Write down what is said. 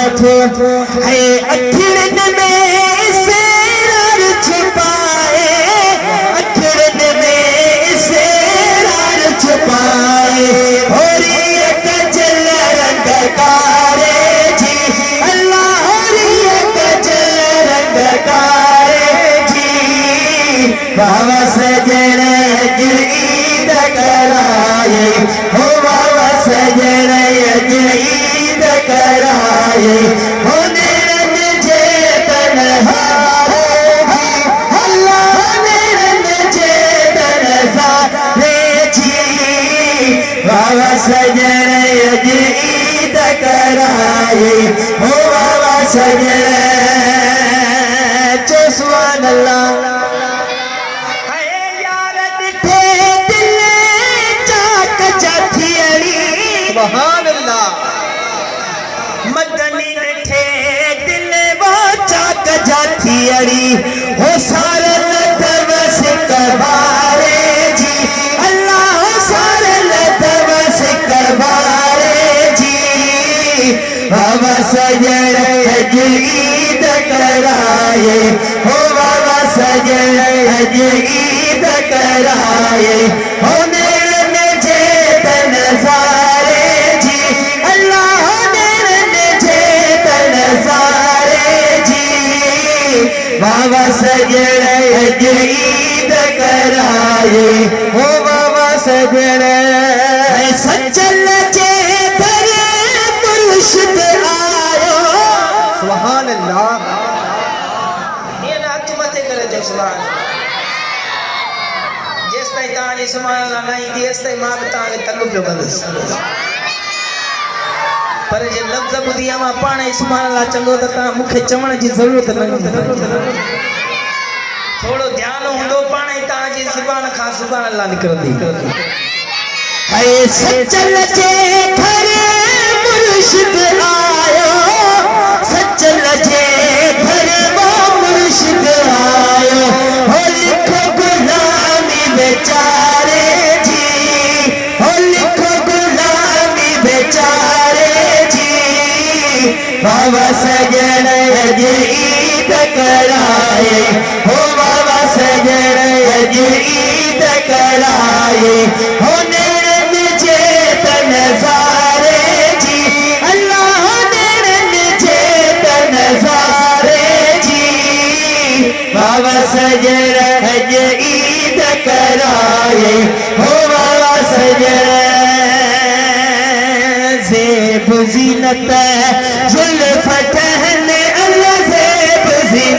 वठो है अखिड़न में सेरार छुपाए अखिड़न में सेरार छुपाए और ये कजल रंग कारे जी अल्लाह और ये कजल रंग कारे जी बाबा सजन ईद कराए हो बाबा सजन ईद कराए हो निरंज चेतन हारे जी अल्लाह निरंज चेतन सारे जी बाबा सजन ईद कराए हो बाबा सजन जो सुभान अल्लाह सुभान अल्लाह मदनी थे दिल वो चाक जाती अड़ी हो सारे लतवस कबारे जी अल्लाह हो सारे लतवस कबारे जी बाबा सजन ईद कराए हो बाबा सजन ईद कराए हो निरंज चेतन सारे जी अल्लाह निरंज चेतन सारे जी बाबा सजन ईद कराए हो बाबा सजन सचल चेतर मुर्शिद आयो सुभान अल्लाह ये ना तू मते करे जो सुभान जेस ताई ताजी सुभान नहीं देस ताई मां बता के तल्लुक जो बंदस पर जे लफ्ज बुदिया मा पाणे सुभान अल्लाह चंगो त ता मुखे चवण जी जरूरत न थोड़ो ध्यान हुंदो पाणे ताजी जुबान खां सुभान अल्लाह निकरंदी है सचल चेतर मुर्शिद आयो सचल चेतर वो मुर्शिद आयो हो लिखो गुलामी बेचारे जी हो लिखो गुलामी बेचारे जी बाबा सजन ईद कराए हो बाबा सजन ईद कराए हो निरंज चेतन सारे जी अल्लाह निरंज चेतन सारे जी बाबा सजन ईद कराए हो बाबा सजन ज़ेब ज़ीनत